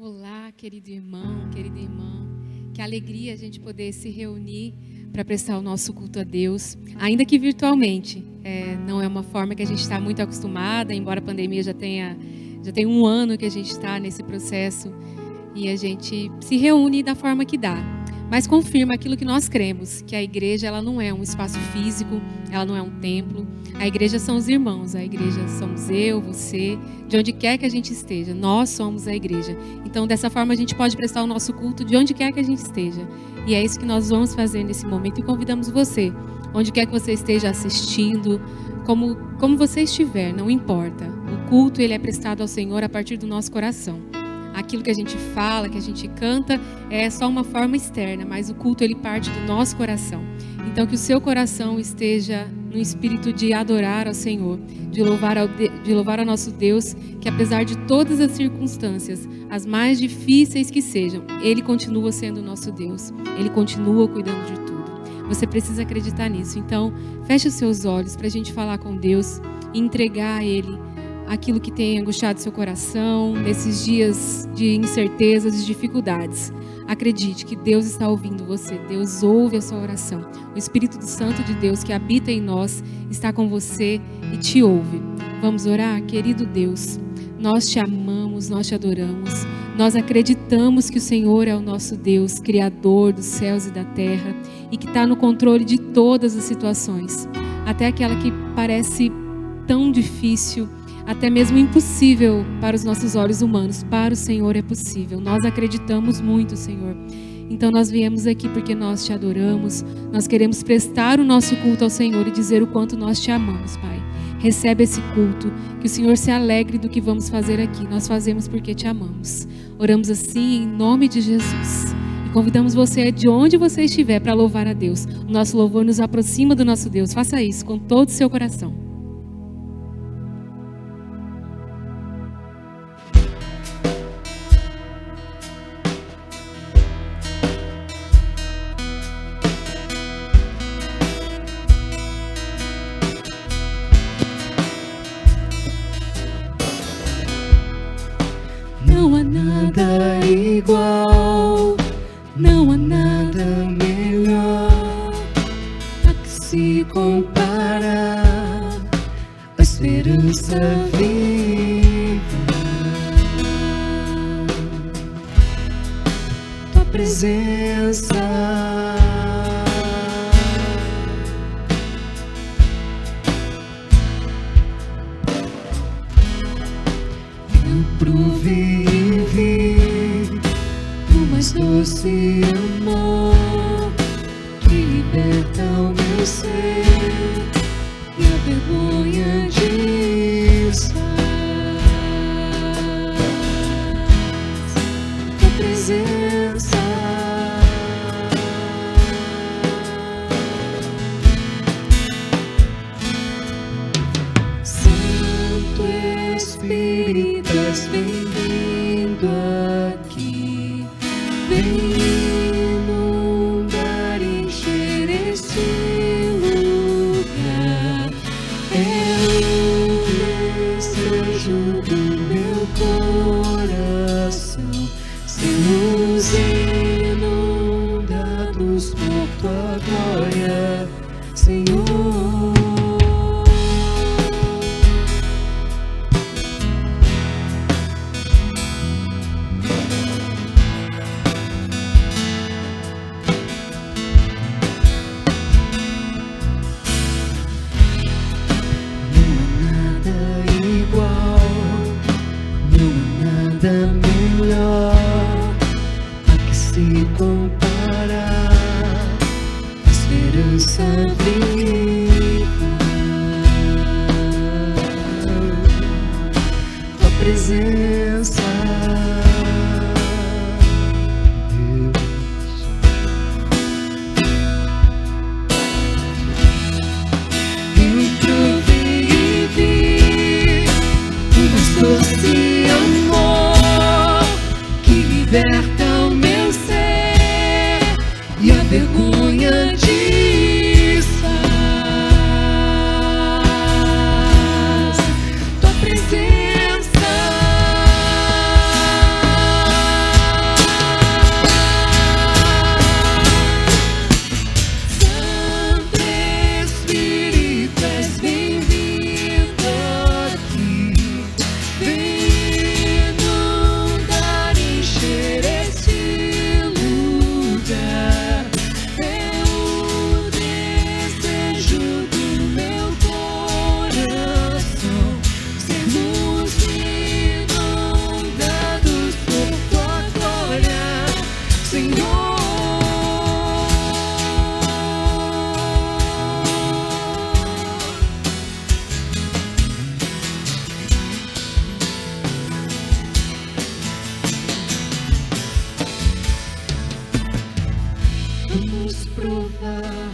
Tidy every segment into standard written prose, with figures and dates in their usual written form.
Olá, querido irmão, querida irmã. Que alegria a gente poder se reunir para prestar o nosso culto a Deus, ainda que virtualmente. Não é uma forma que a gente está muito acostumada, embora a pandemia já tenha um ano que a gente está nesse processo e a gente se reúne da forma que dá. Mas confirma aquilo que nós cremos, que a igreja ela não é um espaço físico, ela não é um templo. A igreja são os irmãos, a igreja somos eu, você, de onde quer que a gente esteja, nós somos a igreja. Então, dessa forma, a gente pode prestar o nosso culto de onde quer que a gente esteja. E é isso que nós vamos fazer nesse momento e convidamos você, onde quer que você esteja assistindo, como você estiver, não importa. O culto ele é prestado ao Senhor a partir do nosso coração. Aquilo que a gente fala, que a gente canta, é só uma forma externa, mas o culto ele parte do nosso coração. Então que o seu coração esteja no espírito de adorar ao Senhor, de louvar ao nosso Deus, que apesar de todas as circunstâncias, as mais difíceis que sejam, Ele continua sendo o nosso Deus, Ele continua cuidando de tudo. Você precisa acreditar nisso. Então feche os seus olhos para a gente falar com Deus e entregar a Ele aquilo que tem angustiado seu coração, nesses dias de incertezas e dificuldades. Acredite que Deus está ouvindo você, Deus ouve a sua oração. O Espírito Santo de Deus que habita em nós está com você e te ouve. Vamos orar? Querido Deus, nós te amamos, nós te adoramos, nós acreditamos que o Senhor é o nosso Deus, Criador dos céus e da terra, e que está no controle de todas as situações, até aquela que parece tão difícil, até mesmo impossível para os nossos olhos humanos. Para o Senhor é possível. Nós acreditamos muito, Senhor. Então nós viemos aqui porque nós te adoramos. Nós queremos prestar o nosso culto ao Senhor e dizer o quanto nós te amamos, Pai. Recebe esse culto. Que o Senhor se alegre do que vamos fazer aqui. Nós fazemos porque te amamos. Oramos assim em nome de Jesus. E convidamos você, de onde você estiver, para louvar a Deus. O nosso louvor nos aproxima do nosso Deus. Faça isso com todo o seu coração. Não há nada igual, não há nada melhor a que se compara a esperança viva. Tua presença eu provei e vi o mais doce amor que liberta o meu ser e a vergonha desfaz. Tua presença Santo Espírito, és bem-vindo aqui. Vem inundar e encher este lugar. É o desejo do meu coração. Sermos inundados por tua glória, Senhor. Nada melhor a que se compara a esperança viva. Tua presença, Deus. Eu provei e vi o mais doce amor que liberta o meu ser e a vergonha desfaz. Tua presença provar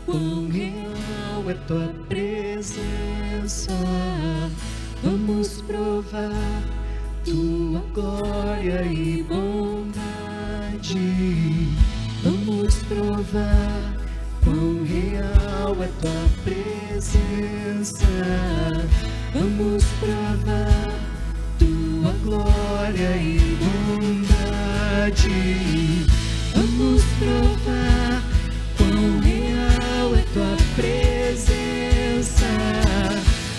quão real é tua presença. Vamos provar tua glória e bondade. Vamos provar quão real é tua presença. Vamos provar tua glória e bondade. Vamos provar quão real é tua presença.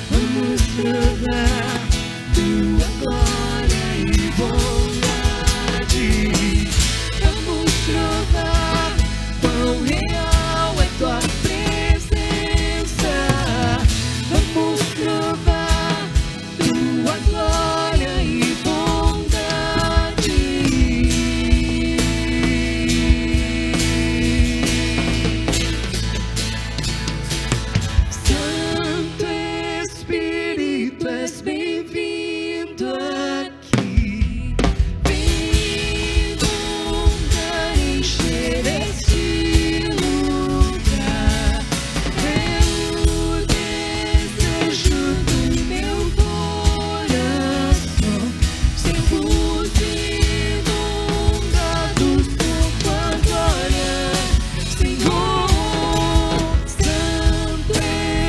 Vamos provar tua glória e bondade. Vamos provar quão real é tua presença. Vamos provar tua glória e bondade. Santo Espírito, és bem-vindo aqui. Vem inundar, encher este lugar. É o desejo do meu coração. Sermos inundados por tua glória, Senhor. Santo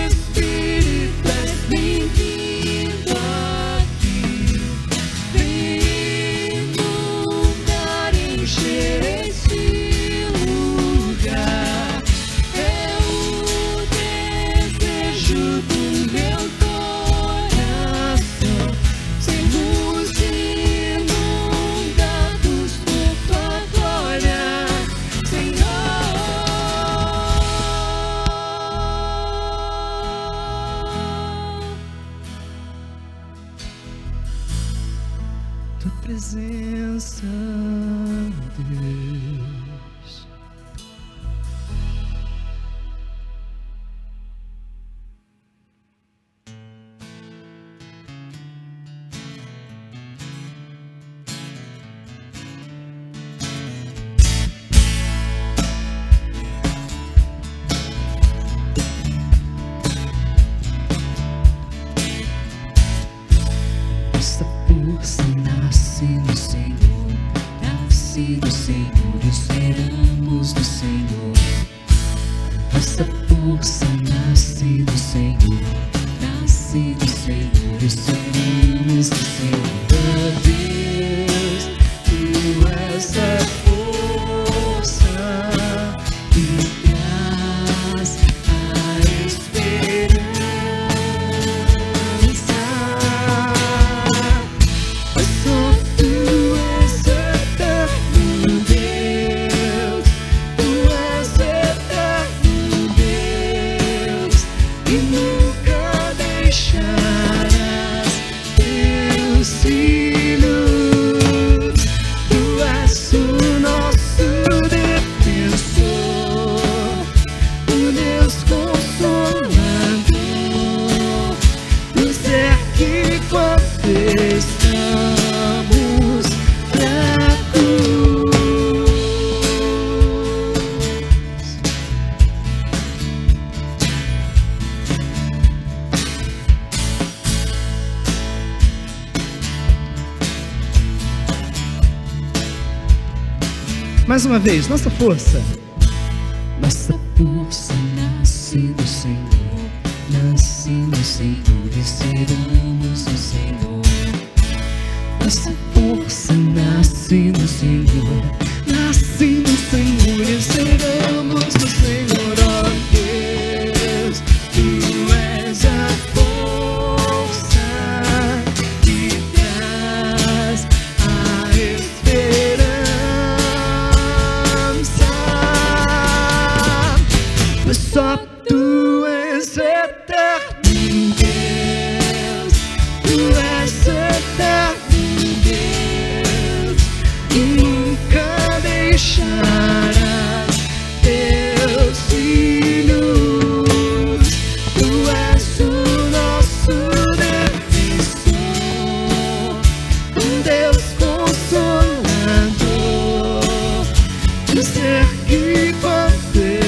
Espírito, és bem-vindo aqui. Vem inundar, encher este lugar. É o desejo do meu coração. Sermos inundados por tua glória, Senhor. Tua presença, Deus. Nossa força nasce no Senhor, nasce do Senhor, e seremos do Senhor. Nossa força nasce do Senhor, nasce do Senhor, e seremos do Senhor. Deus, tu és a força que traz a esperança. Só tu és eterno Deus, tu és eterno Deus, e nunca deixarás teus filhos. Tu és o nosso defensor, o Deus consolador, nos ergue quando estamos fracos. Mais uma vez, nossa força. Nossa força nasce do Senhor, nasce no Senhor, e seremos do Senhor. Nossa força nasce no Senhor, nasce no Senhor, e seremos do Senhor. Ó Deus, tu és a força que traz a esperança. Só tu és eterno Deus, tu és eterno Deus, e nunca deixarás teus filhos. Tu és o nosso defensor, um Deus consolador, nos ergue quando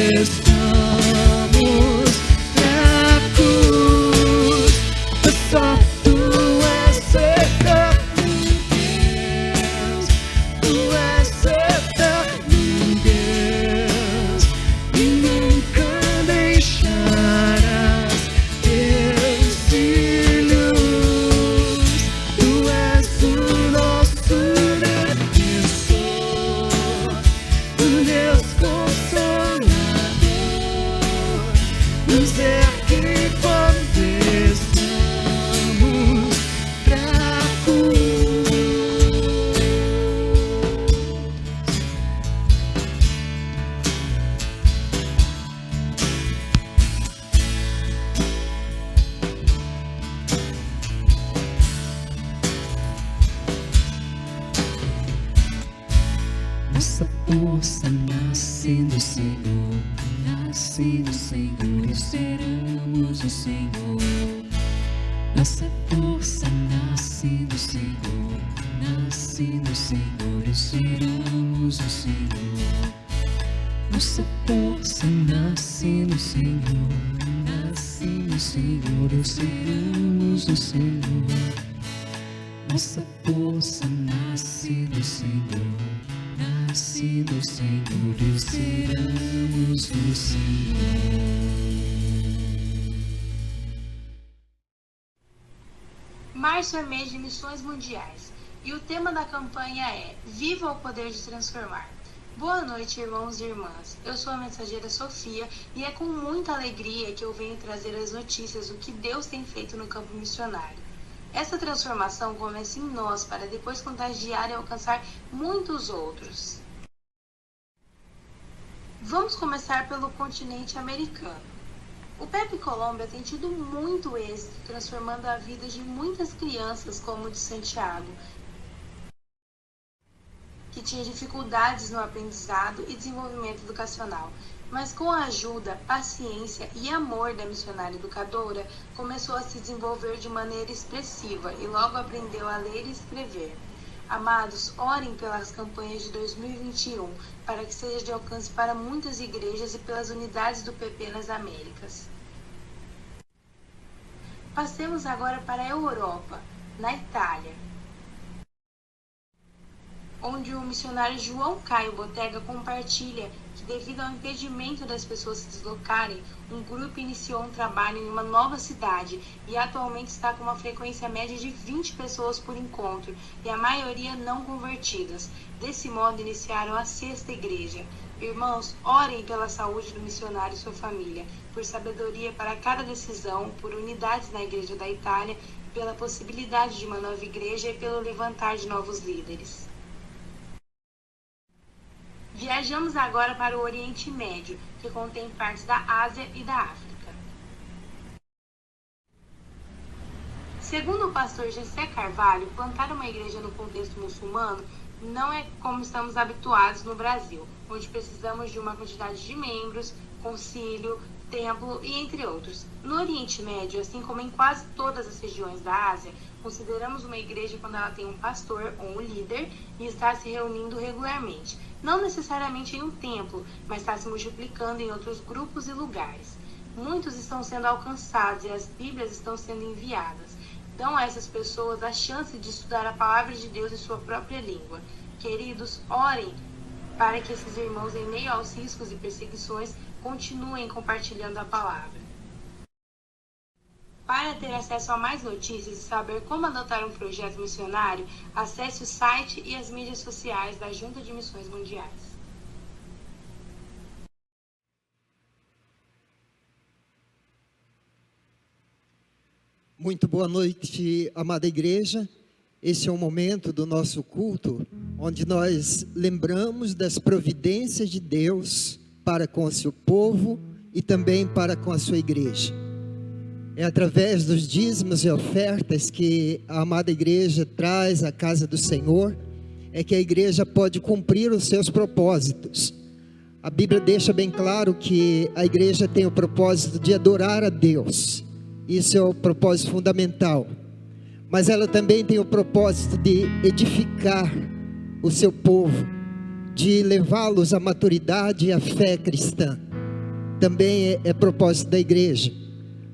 Nossa força nasce do Senhor, nasce do Senhor, e seremos o Senhor. Nossa força nasce do Senhor, nasce do Senhor, e seremos o Senhor. Nossa força nasce do Senhor, nasce do Senhor, e seremos o Senhor. Nossa força nasce do Senhor, nasce do Senhor, e seremos o Senhor. Março é mês de missões mundiais e o tema da campanha é Viva o Poder de Transformar. Boa noite, irmãos e irmãs. Eu sou a mensageira Sofia e é com muita alegria que eu venho trazer as notícias do que Deus tem feito no campo missionário. Essa transformação começa em nós para depois contagiar e alcançar muitos outros. Vamos começar pelo continente americano. O Pepe Colômbia tem tido muito êxito, transformando a vida de muitas crianças, como de Santiago, que tinha dificuldades no aprendizado e desenvolvimento educacional. Mas com a ajuda, paciência e amor da missionária educadora, começou a se desenvolver de maneira expressiva e logo aprendeu a ler e escrever. Amados, orem pelas campanhas de 2021, para que seja de alcance para muitas igrejas e pelas unidades do PP nas Américas. Passemos agora para a Europa, na Itália, onde o missionário João Caio Botega compartilha que, devido ao impedimento das pessoas se deslocarem, um grupo iniciou um trabalho em uma nova cidade e atualmente está com uma frequência média de 20 pessoas por encontro e a maioria não convertidas. Desse modo, iniciaram a 6ª igreja. Irmãos, orem pela saúde do missionário e sua família, por sabedoria para cada decisão, por unidades na Igreja da Itália, pela possibilidade de uma nova igreja e pelo levantar de novos líderes. Viajamos agora para o Oriente Médio, que contém partes da Ásia e da África. Segundo o pastor Gessé Carvalho, plantar uma igreja no contexto muçulmano não é como estamos habituados no Brasil, onde precisamos de uma quantidade de membros, concílio, templo e entre outros. No Oriente Médio, assim como em quase todas as regiões da Ásia, consideramos uma igreja quando ela tem um pastor ou um líder e está se reunindo regularmente. Não necessariamente em um templo, mas está se multiplicando em outros grupos e lugares. Muitos estão sendo alcançados e as Bíblias estão sendo enviadas. Dão a essas pessoas a chance de estudar a palavra de Deus em sua própria língua. Queridos, orem para que esses irmãos, em meio aos riscos e perseguições, continuem compartilhando a palavra. Para ter acesso a mais notícias e saber como adotar um projeto missionário, acesse o site e as mídias sociais da Junta de Missões Mundiais. Muito boa noite, amada igreja. Esse é o momento do nosso culto, onde nós lembramos das providências de Deus para com o seu povo e também para com a sua igreja. É através dos dízimos e ofertas que a amada igreja traz à casa do Senhor, é que a igreja pode cumprir os seus propósitos. A Bíblia deixa bem claro que a igreja tem o propósito de adorar a Deus. Isso é o propósito fundamental. Mas ela também tem o propósito de edificar o seu povo, de levá-los à maturidade e à fé cristã. Também é propósito da igreja.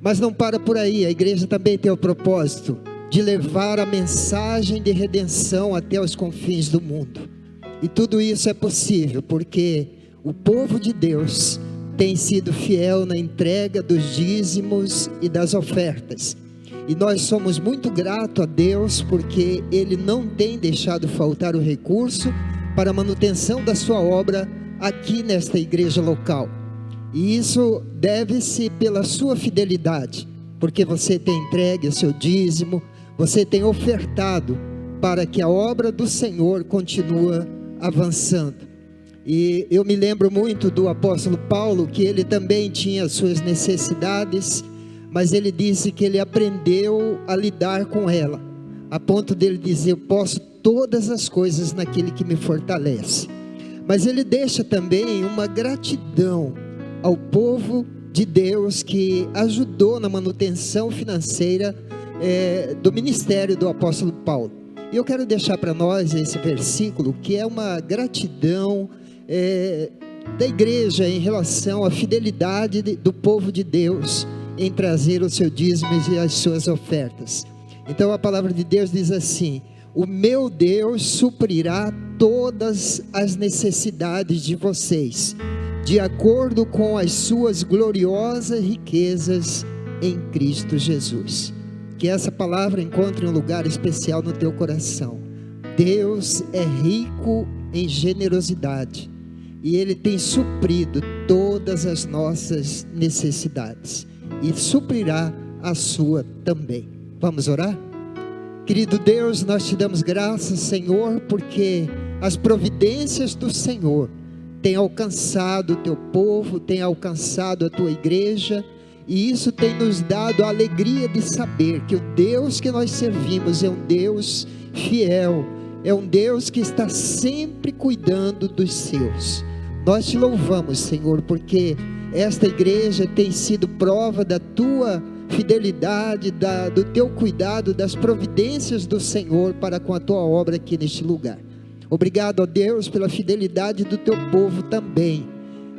Mas não para por aí, a igreja também tem o propósito de levar a mensagem de redenção até os confins do mundo. E tudo isso é possível porque o povo de Deus tem sido fiel na entrega dos dízimos e das ofertas. E nós somos muito gratos a Deus porque Ele não tem deixado faltar o recurso para a manutenção da sua obra aqui nesta igreja local. E isso deve-se pela sua fidelidade, porque você tem entregue o seu dízimo, você tem ofertado para que a obra do Senhor continue avançando. E eu me lembro muito do apóstolo Paulo, que ele também tinha suas necessidades, mas ele disse que ele aprendeu a lidar com ela, a ponto dele dizer: eu posso todas as coisas naquele que me fortalece. mas ele deixa também uma gratidão ao povo de Deus que ajudou na manutenção financeira do ministério do apóstolo Paulo. E eu quero deixar para nós esse versículo, que é uma gratidão da igreja em relação à fidelidade do povo de Deus em trazer os seus dízimos e as suas ofertas. Então a palavra de Deus diz assim: o meu Deus suprirá todas as necessidades de vocês, de acordo com as suas gloriosas riquezas em Cristo Jesus. Que essa palavra encontre um lugar especial no teu coração. Deus é rico em generosidade e Ele tem suprido todas as nossas necessidades e suprirá a sua também. Vamos orar? Querido Deus, nós te damos graças, Senhor, porque as providências do Senhor têm alcançado o teu povo, têm alcançado a tua igreja, e isso tem nos dado a alegria de saber que o Deus que nós servimos é um Deus fiel, é um Deus que está sempre cuidando dos seus. Nós te louvamos, Senhor, porque esta igreja tem sido prova da tua fidelidade, do teu cuidado, das providências do Senhor para com a tua obra aqui neste lugar. Obrigado, ó Deus, pela fidelidade do teu povo também.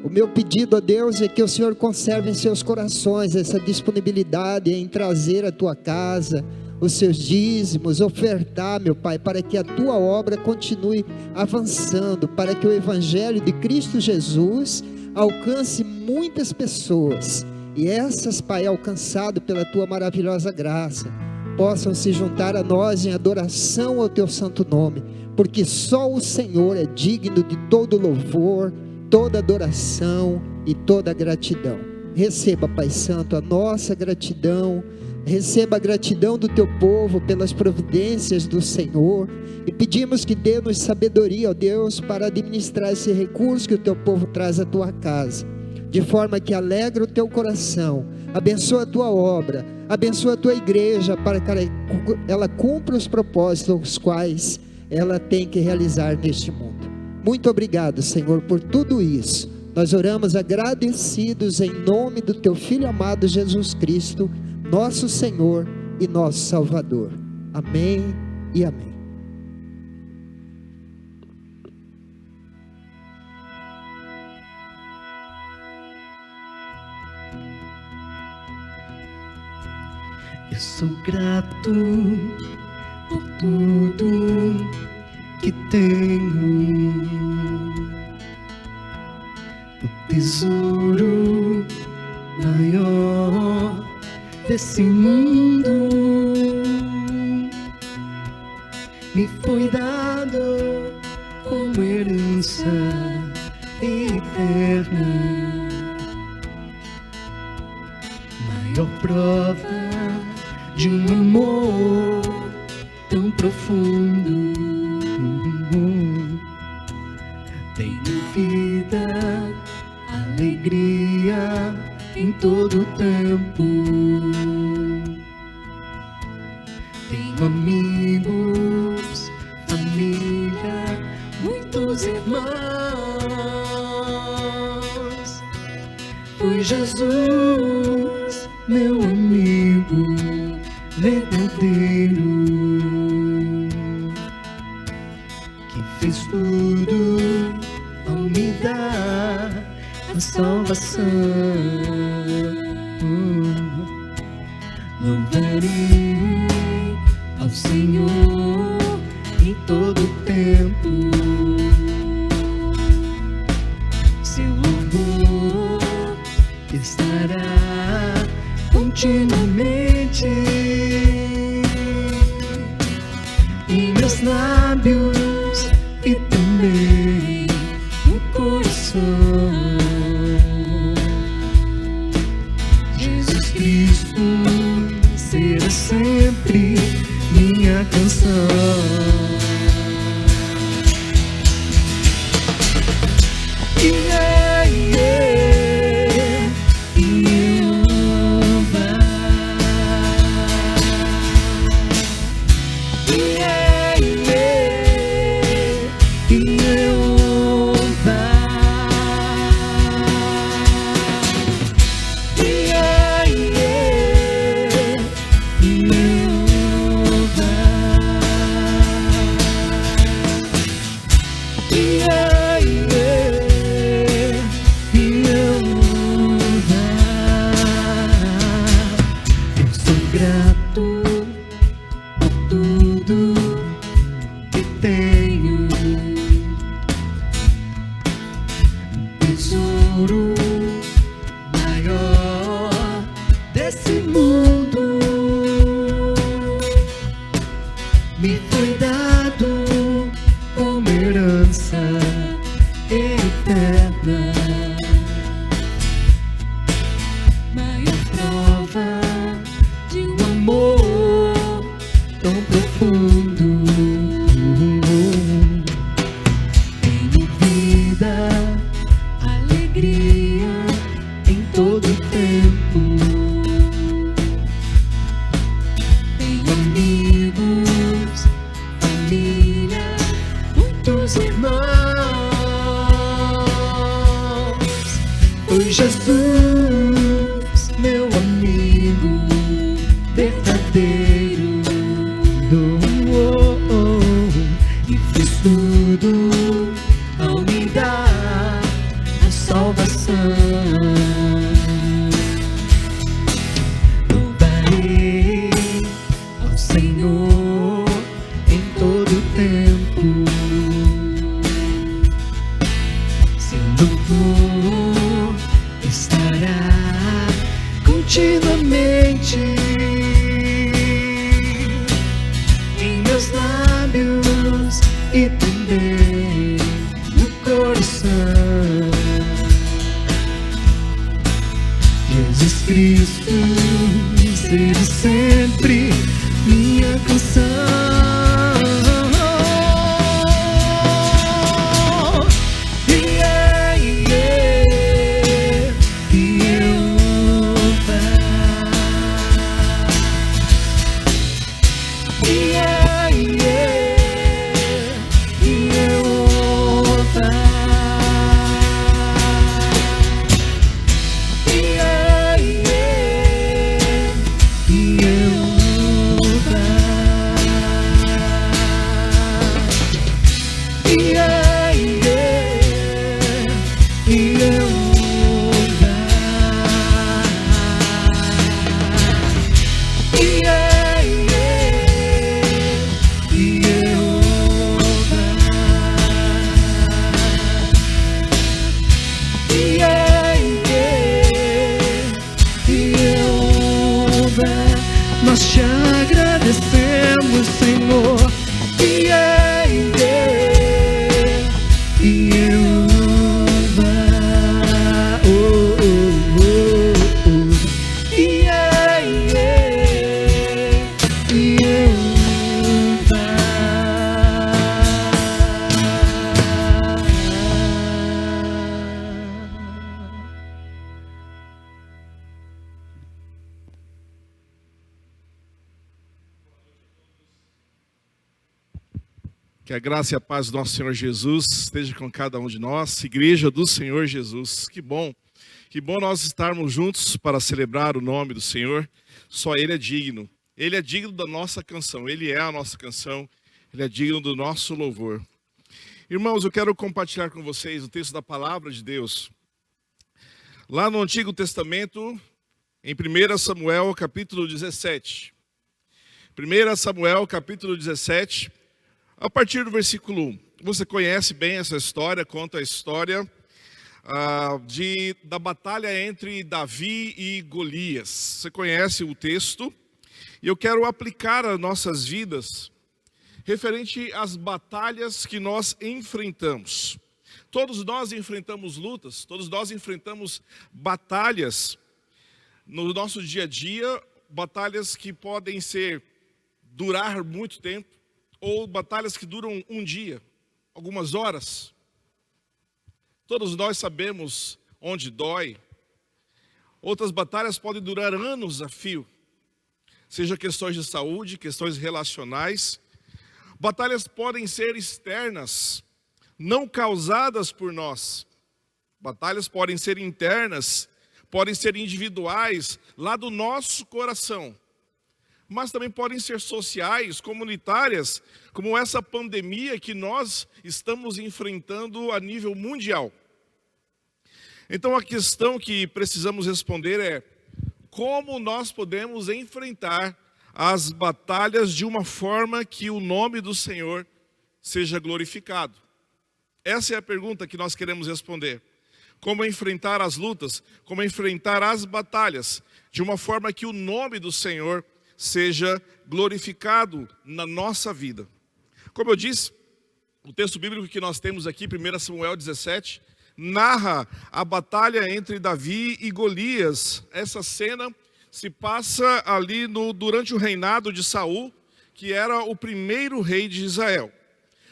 O meu pedido a Deus é que o Senhor conserve em seus corações essa disponibilidade em trazer a tua casa, os seus dízimos, ofertar, meu Pai, para que a tua obra continue avançando, para que o Evangelho de Cristo Jesus alcance muitas pessoas, e essas, Pai, alcançado pela tua maravilhosa graça, possam se juntar a nós em adoração ao teu santo nome, porque só o Senhor é digno de todo louvor, toda adoração e toda gratidão. Receba, Pai Santo, a nossa gratidão, receba a gratidão do teu povo pelas providências do Senhor, e pedimos que dê-nos sabedoria, ó Deus, para administrar esse recurso que o teu povo traz à tua casa, de forma que alegra o teu coração, abençoa a tua obra, abençoa a tua igreja, para que ela cumpra os propósitos os quais ela tem que realizar neste mundo. Muito obrigado, Senhor, por tudo isso. Nós oramos agradecidos em nome do teu Filho amado Jesus Cristo, nosso Senhor e nosso Salvador. Amém e amém. Eu sou grato por tudo que tenho, o tesouro maior desse mundo me foi dado como herança eterna, maior prova de um amor tão profundo. Tenho vida, alegria em todo o tempo. Tenho amigos, família, muitos irmãos. Foi Jesus, meu amigo verdadeiro, que fez tudo ao me dar a salvação. Louvarei ao Senhor em todo o tempo. Seu louvor estará continuamente em meus lábios e também no coração. Jesus Cristo será sempre minha canção. Eu sou grato por tudo que tenho, tesouro maior desse mundo me foi dado como herança eterna. Maior prova de um amor tão profundo. Tenho vida, alegria em todo tempo. Tenho amigos, família, muitos irmãos. Foi Jesus, meu amigo verdadeiro. E fiz tudo ao me dar a salvação. Louvarei ao Senhor em todo tempo. Seu louvor estará continuamente em meus lábios e também no coração. Jesus Cristo, seja sempre minha canção. Nós te agradecemos, Senhor. Que a graça e a paz do nosso Senhor Jesus esteja com cada um de nós, Igreja do Senhor Jesus. Que bom nós estarmos juntos para celebrar o nome do Senhor. Só Ele é digno da nossa canção, Ele é a nossa canção, Ele é digno do nosso louvor. Irmãos, eu quero compartilhar com vocês o texto da Palavra de Deus. Lá no Antigo Testamento, em 1 Samuel capítulo 17. 1 Samuel capítulo 17, a partir do versículo 1. Você conhece bem essa história, conta a história da batalha entre Davi e Golias. Você conhece o texto, e eu quero aplicar às nossas vidas, referente às batalhas que nós enfrentamos. Todos nós enfrentamos lutas, todos nós enfrentamos batalhas no nosso dia a dia, batalhas que podem durar muito tempo, ou batalhas que duram um dia, algumas horas. Todos nós sabemos onde dói. Outras batalhas podem durar anos a fio, seja questões de saúde, questões relacionais. Batalhas podem ser externas, não causadas por nós. Batalhas podem ser internas, podem ser individuais, lá do nosso coração. mas também podem ser sociais, comunitárias, como essa pandemia que nós estamos enfrentando a nível mundial. Então a questão que precisamos responder é: como nós podemos enfrentar as batalhas de uma forma que o nome do Senhor seja glorificado? Essa é a pergunta que nós queremos responder. Como enfrentar as lutas, como enfrentar as batalhas de uma forma que o nome do Senhor seja glorificado na nossa vida. Como eu disse, o texto bíblico que nós temos aqui, 1 Samuel 17, narra a batalha entre Davi e Golias. Essa cena se passa ali durante o reinado de Saul, que era o primeiro rei de Israel.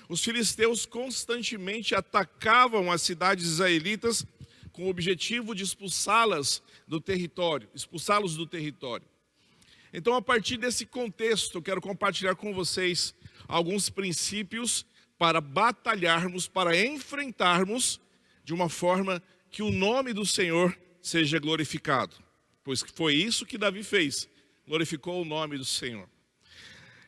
Os filisteus constantemente atacavam as cidades israelitas com o objetivo de expulsá-los do território. Então, a partir desse contexto, eu quero compartilhar com vocês alguns princípios para batalharmos, para enfrentarmos de uma forma que o nome do Senhor seja glorificado. Pois foi isso que Davi fez, glorificou o nome do Senhor.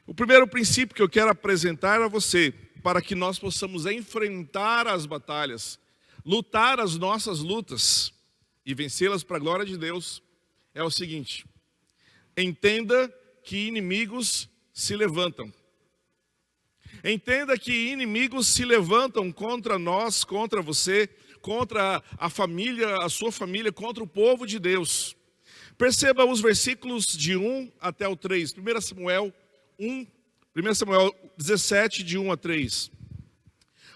O primeiro princípio que eu quero apresentar a você, para que nós possamos enfrentar as batalhas, lutar as nossas lutas e vencê-las para a glória de Deus, é o seguinte: entenda que inimigos se levantam. Entenda que inimigos se levantam contra nós, contra você, contra a família, a sua família, contra o povo de Deus. Perceba os versículos de 1 até o 3. 1 Samuel 17, de 1 a 3.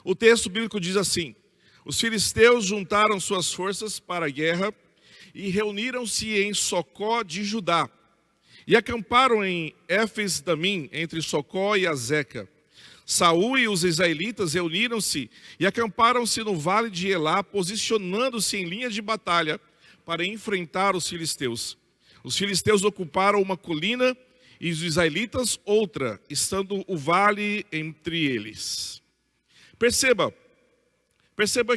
O texto bíblico diz assim: os filisteus juntaram suas forças para a guerra e reuniram-se em Socó de Judá. E acamparam em Éfes-Damim, entre Socó e Azeca. Saul e os israelitas reuniram-se e acamparam-se no vale de Elá, posicionando-se em linha de batalha para enfrentar os filisteus. Os filisteus ocuparam uma colina e os israelitas outra, estando o vale entre eles. Perceba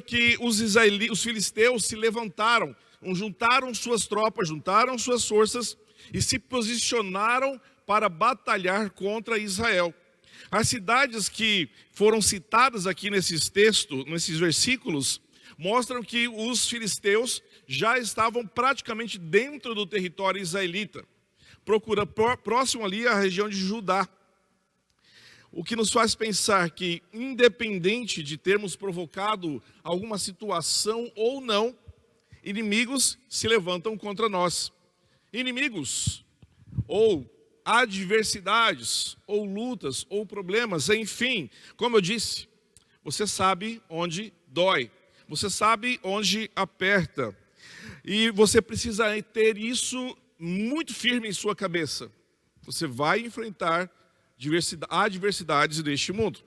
que os filisteus se levantaram, juntaram suas tropas, juntaram suas forças e se posicionaram para batalhar contra Israel. As cidades que foram citadas aqui nesses versículos, mostram que os filisteus já estavam praticamente dentro do território israelita, próximo ali à região de Judá. O que nos faz pensar que, independente de termos provocado alguma situação ou não, inimigos se levantam contra nós. Inimigos, ou adversidades, ou lutas, ou problemas, enfim, como eu disse, você sabe onde dói, você sabe onde aperta, e você precisa ter isso muito firme em sua cabeça. Você vai enfrentar adversidades deste mundo.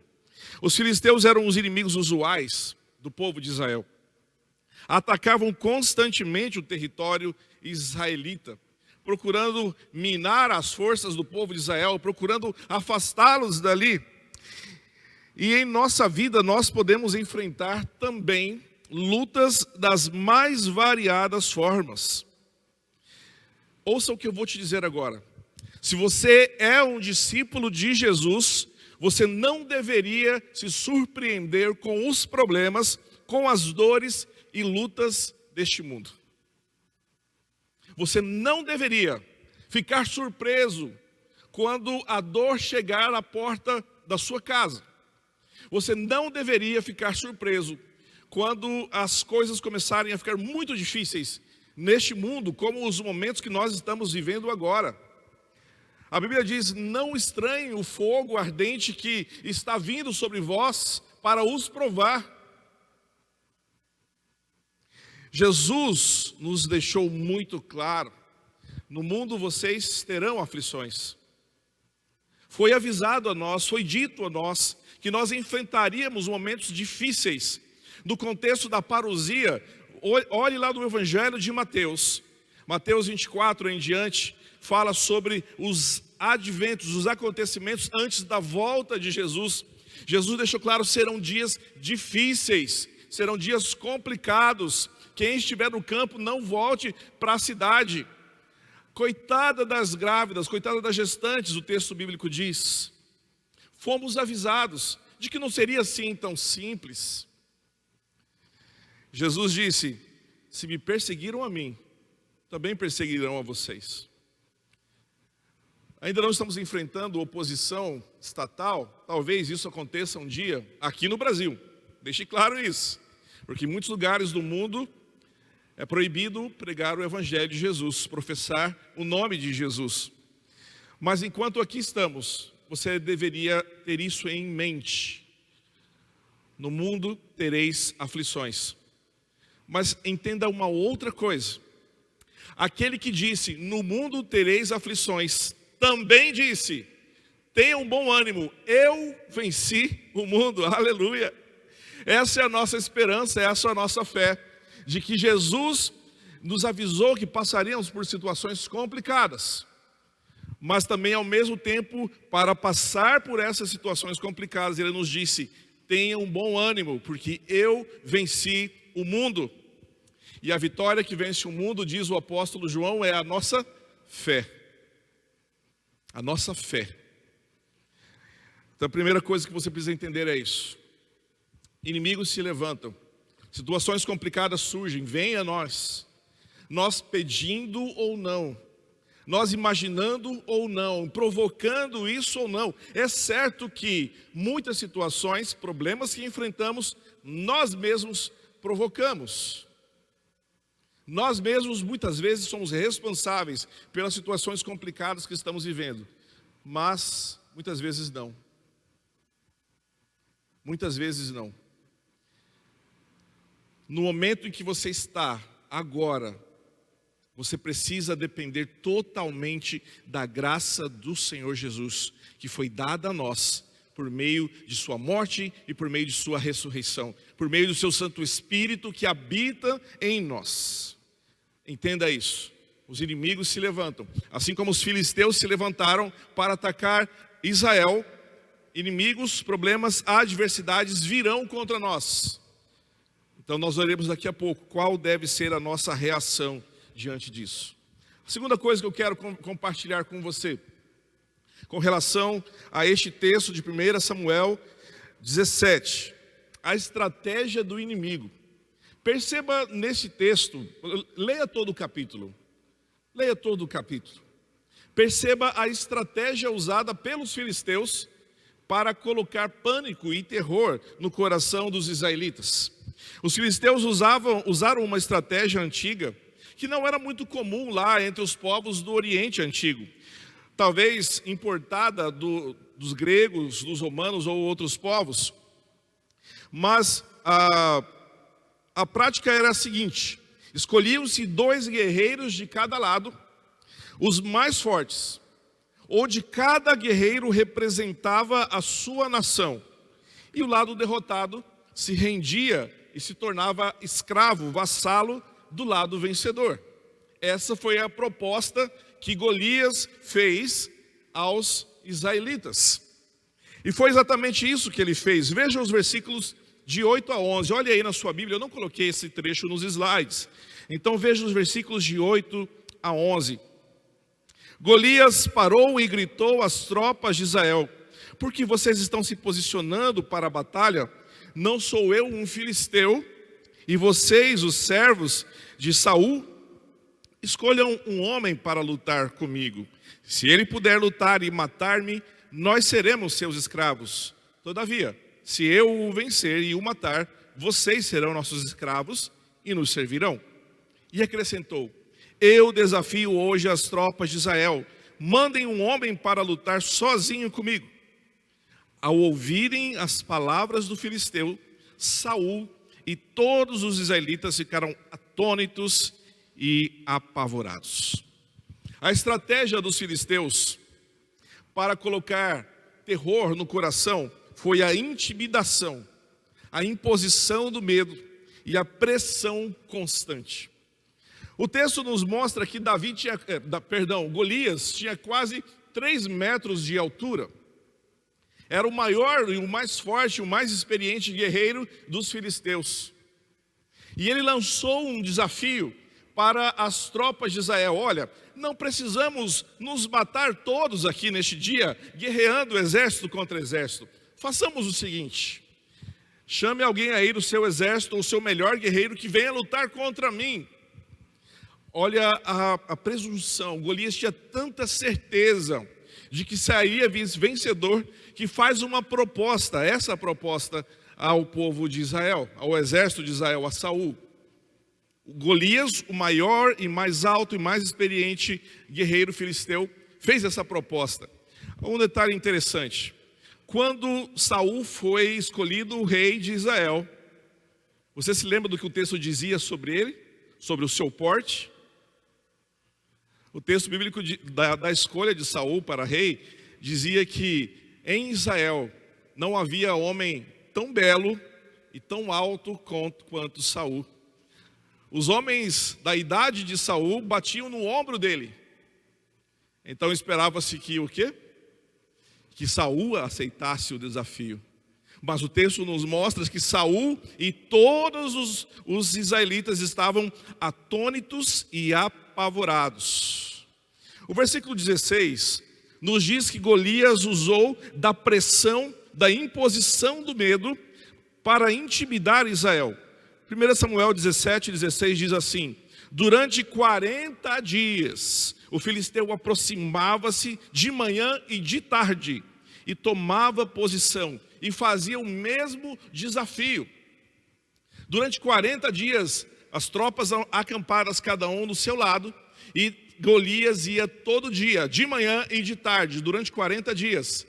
Os filisteus eram os inimigos usuais do povo de Israel. Atacavam constantemente o território israelita, procurando minar as forças do povo de Israel, procurando afastá-los dali. E em nossa vida nós podemos enfrentar também lutas das mais variadas formas. Ouça o que eu vou te dizer agora. Se você é um discípulo de Jesus, você não deveria se surpreender com os problemas, com as dores e lutas deste mundo. Você não deveria ficar surpreso quando a dor chegar à porta da sua casa. Você não deveria ficar surpreso quando as coisas começarem a ficar muito difíceis neste mundo, como os momentos que nós estamos vivendo agora. A Bíblia diz: não estranhe o fogo ardente que está vindo sobre vós para os provar. Jesus nos deixou muito claro: no mundo vocês terão aflições. Foi avisado a nós, foi dito a nós, que nós enfrentaríamos momentos difíceis. No contexto da parousia, olhe lá no Evangelho de Mateus. Mateus 24 em diante, fala sobre os adventos, os acontecimentos antes da volta de Jesus. Jesus deixou claro: serão dias difíceis, serão dias complicados. Quem estiver no campo, não volte para a cidade. Coitada das grávidas, coitada das gestantes, o texto bíblico diz. Fomos avisados de que não seria assim tão simples. Jesus disse: se me perseguiram a mim, também perseguirão a vocês. Ainda não estamos enfrentando oposição estatal, talvez isso aconteça um dia aqui no Brasil. Deixe claro isso, porque em muitos lugares do mundo é proibido pregar o evangelho de Jesus, professar o nome de Jesus. Mas enquanto aqui estamos, você deveria ter isso em mente. No mundo tereis aflições. Mas entenda uma outra coisa. Aquele que disse, no mundo tereis aflições, também disse, tenham bom ânimo, eu venci o mundo, aleluia. Essa é a nossa esperança, essa é a nossa fé, de que Jesus nos avisou que passaríamos por situações complicadas, mas também ao mesmo tempo, para passar por essas situações complicadas, Ele nos disse, tenham bom ânimo, porque eu venci o mundo. E a vitória que vence o mundo, diz o apóstolo João, é a nossa fé. A nossa fé. Então a primeira coisa que você precisa entender é isso. Inimigos se levantam. Situações complicadas surgem, vêm a nós. Nós pedindo ou não. Nós imaginando ou não, provocando isso ou não. É certo que muitas situações, problemas que enfrentamos, nós mesmos provocamos. Nós mesmos muitas vezes somos responsáveis pelas situações complicadas que estamos vivendo, mas muitas vezes não. Muitas vezes não. No momento em que você está agora, você precisa depender totalmente da graça do Senhor Jesus, que foi dada a nós por meio de sua morte e por meio de sua ressurreição, por meio do seu Santo Espírito que habita em nós. Entenda isso. Os inimigos se levantam, assim como os filisteus se levantaram para atacar Israel. Inimigos, problemas, adversidades virão contra nós. Então nós veremos daqui a pouco qual deve ser a nossa reação diante disso. A segunda coisa que eu quero compartilhar com você, com relação a este texto de 1 Samuel 17, a estratégia do inimigo. Perceba nesse texto, leia todo o capítulo. Leia todo o capítulo. Perceba a estratégia usada pelos filisteus para colocar pânico e terror no coração dos israelitas. Os filisteus usaram uma estratégia antiga que não era muito comum lá entre os povos do Oriente Antigo. Talvez importada dos gregos, dos romanos ou outros povos. Mas a prática era a seguinte: escolhiam-se 2 guerreiros de cada lado, os mais fortes, onde cada guerreiro representava a sua nação, e o lado derrotado se rendia e se tornava escravo, vassalo do lado vencedor. Essa foi a proposta que Golias fez aos israelitas. E foi exatamente isso que ele fez. Veja os versículos de 8 a 11. Olha aí na sua Bíblia, eu não coloquei esse trecho nos slides. Então veja os versículos de 8 a 11. Golias parou e gritou às tropas de Israel: por que vocês estão se posicionando para a batalha? Não sou eu um filisteu? E vocês, os servos de Saul? Escolham um homem para lutar comigo. Se ele puder lutar e matar-me, nós seremos seus escravos. Todavia, se eu o vencer e o matar, vocês serão nossos escravos e nos servirão. E acrescentou: eu desafio hoje as tropas de Israel. Mandem um homem para lutar sozinho comigo. Ao ouvirem as palavras do filisteu, Saul e todos os israelitas ficaram atônitos e apavorados. A estratégia dos filisteus para colocar terror no coração foi a intimidação, a imposição do medo e a pressão constante. O texto nos mostra que Golias tinha quase 3 metros de altura. Era o maior e o mais forte, o mais experiente guerreiro dos filisteus. E ele lançou um desafio para as tropas de Israel: olha, não precisamos nos matar todos aqui neste dia, guerreando exército contra exército. Façamos o seguinte: chame alguém aí do seu exército, ou o seu melhor guerreiro, que venha lutar contra mim. Olha a presunção. Golias tinha tanta certeza de que sairia vencedor, que faz uma proposta, essa proposta ao povo de Israel, ao exército de Israel, a Saul. Golias, o maior e mais alto e mais experiente guerreiro filisteu, fez essa proposta. Um detalhe interessante: quando Saul foi escolhido o rei de Israel, você se lembra do que o texto dizia sobre ele? Sobre o seu porte? O texto bíblico da escolha de Saul para rei dizia que em Israel não havia homem tão belo e tão alto quanto Saul. Os homens da idade de Saul batiam no ombro dele. Então esperava-se que o quê? Que Saul aceitasse o desafio. Mas o texto nos mostra que Saul e todos os israelitas estavam atônitos e apavorados. O versículo 16 nos diz que Golias usou da pressão, da imposição do medo para intimidar Israel. 1 Samuel 17:16 diz assim: durante 40 dias o filisteu aproximava-se de manhã e de tarde e tomava posição e fazia o mesmo desafio. Durante 40 dias as tropas acampadas cada um do seu lado, e Golias ia todo dia, de manhã e de tarde, durante 40 dias,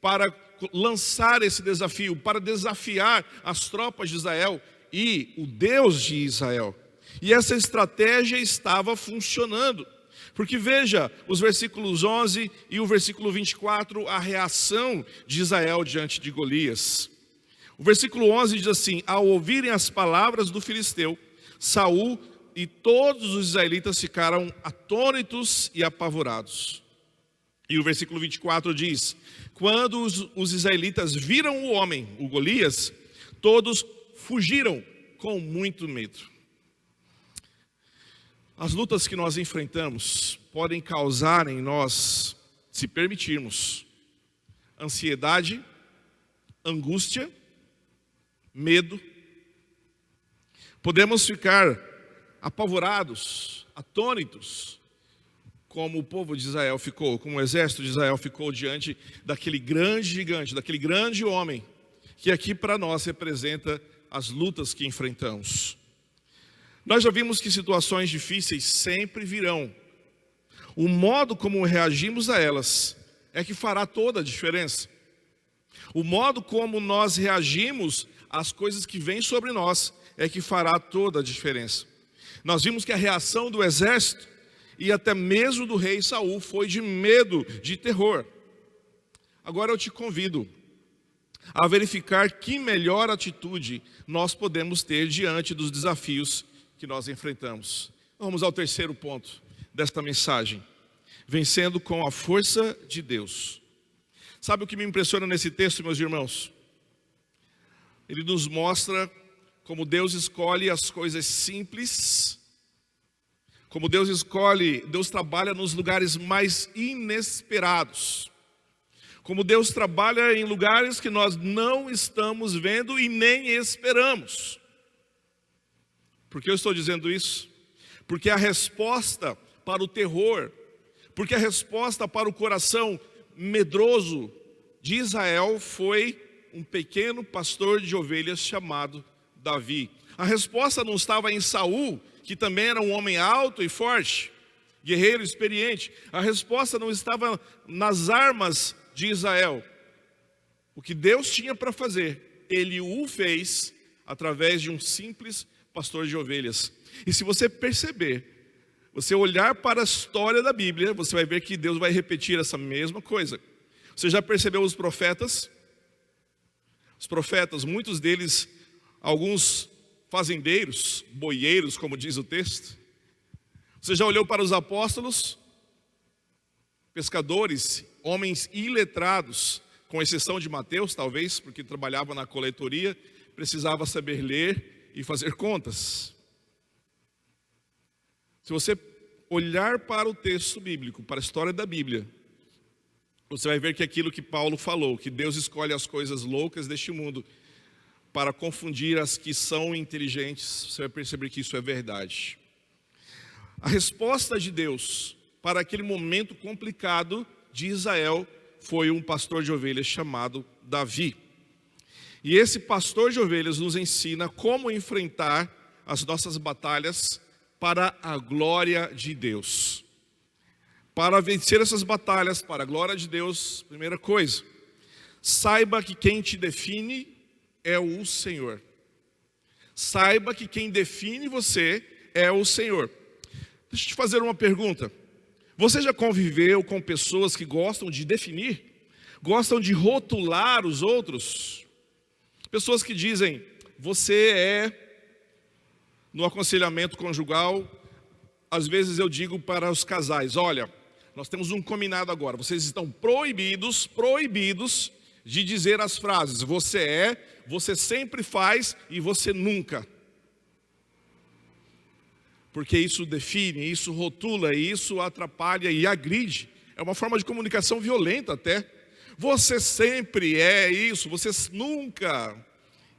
para lançar esse desafio, para desafiar as tropas de Israel e o Deus de Israel. E essa estratégia estava funcionando, porque veja os versículos 11 e o versículo 24, a reação de Israel diante de Golias. O versículo 11 diz assim: ao ouvirem as palavras do filisteu, Saul e todos os israelitas ficaram atônitos e apavorados. E o versículo 24 diz: quando os israelitas viram o homem, o Golias, todos fugiram com muito medo. As lutas que nós enfrentamos podem causar em nós, se permitirmos, ansiedade, angústia, medo. Podemos ficar apavorados, atônitos, como o povo de Israel ficou, como o exército de Israel ficou diante daquele grande gigante, daquele grande homem, que aqui para nós representa as lutas que enfrentamos. Nós já vimos que situações difíceis sempre virão. O modo como reagimos a elas é que fará toda a diferença. O modo como nós reagimos às coisas que vêm sobre nós é que fará toda a diferença. Nós vimos que a reação do exército e até mesmo do rei Saul foi de medo, de terror. Agora eu te convido a verificar que melhor atitude nós podemos ter diante dos desafios que nós enfrentamos. Vamos ao terceiro ponto desta mensagem: vencendo com a força de Deus. Sabe o que me impressiona nesse texto, meus irmãos? Ele nos mostra como Deus escolhe as coisas simples, como Deus trabalha nos lugares mais inesperados, como Deus trabalha em lugares que nós não estamos vendo e nem esperamos. Por que eu estou dizendo isso? Porque a resposta para o terror, porque a resposta para o coração medroso de Israel foi um pequeno pastor de ovelhas chamado Davi. A resposta não estava em Saul, que também era um homem alto e forte, guerreiro experiente. A resposta não estava nas armas de Israel. O que Deus tinha para fazer, Ele o fez através de um simples pastor de ovelhas. E se você perceber, você olhar para a história da Bíblia, você vai ver que Deus vai repetir essa mesma coisa. Você já percebeu os profetas? Os profetas, muitos deles, alguns fazendeiros, boieiros, como diz o texto. Você já olhou para os apóstolos? Pescadores, homens iletrados, com exceção de Mateus, talvez, porque trabalhava na coletoria, precisava saber ler e fazer contas. Se você olhar para o texto bíblico, para a história da Bíblia, você vai ver que aquilo que Paulo falou, que Deus escolhe as coisas loucas deste mundo para confundir as que são inteligentes, você vai perceber que isso é verdade. A resposta de Deus para aquele momento complicado de Israel foi um pastor de ovelhas chamado Davi. E esse pastor de ovelhas nos ensina como enfrentar as nossas batalhas para a glória de Deus. Para vencer essas batalhas para a glória de Deus, primeira coisa, saiba que quem te define é o Senhor. Saiba que quem define você é o Senhor. Deixa eu te fazer uma pergunta. Você já conviveu com pessoas que gostam de definir? Gostam de rotular os outros? Pessoas que dizem, você é, no aconselhamento conjugal, às vezes eu digo para os casais, olha, nós temos um combinado agora, vocês estão proibidos de dizer as frases, você é, você sempre faz e você nunca. Porque isso define, isso rotula, isso atrapalha e agride. É uma forma de comunicação violenta até. Você sempre é isso, você nunca.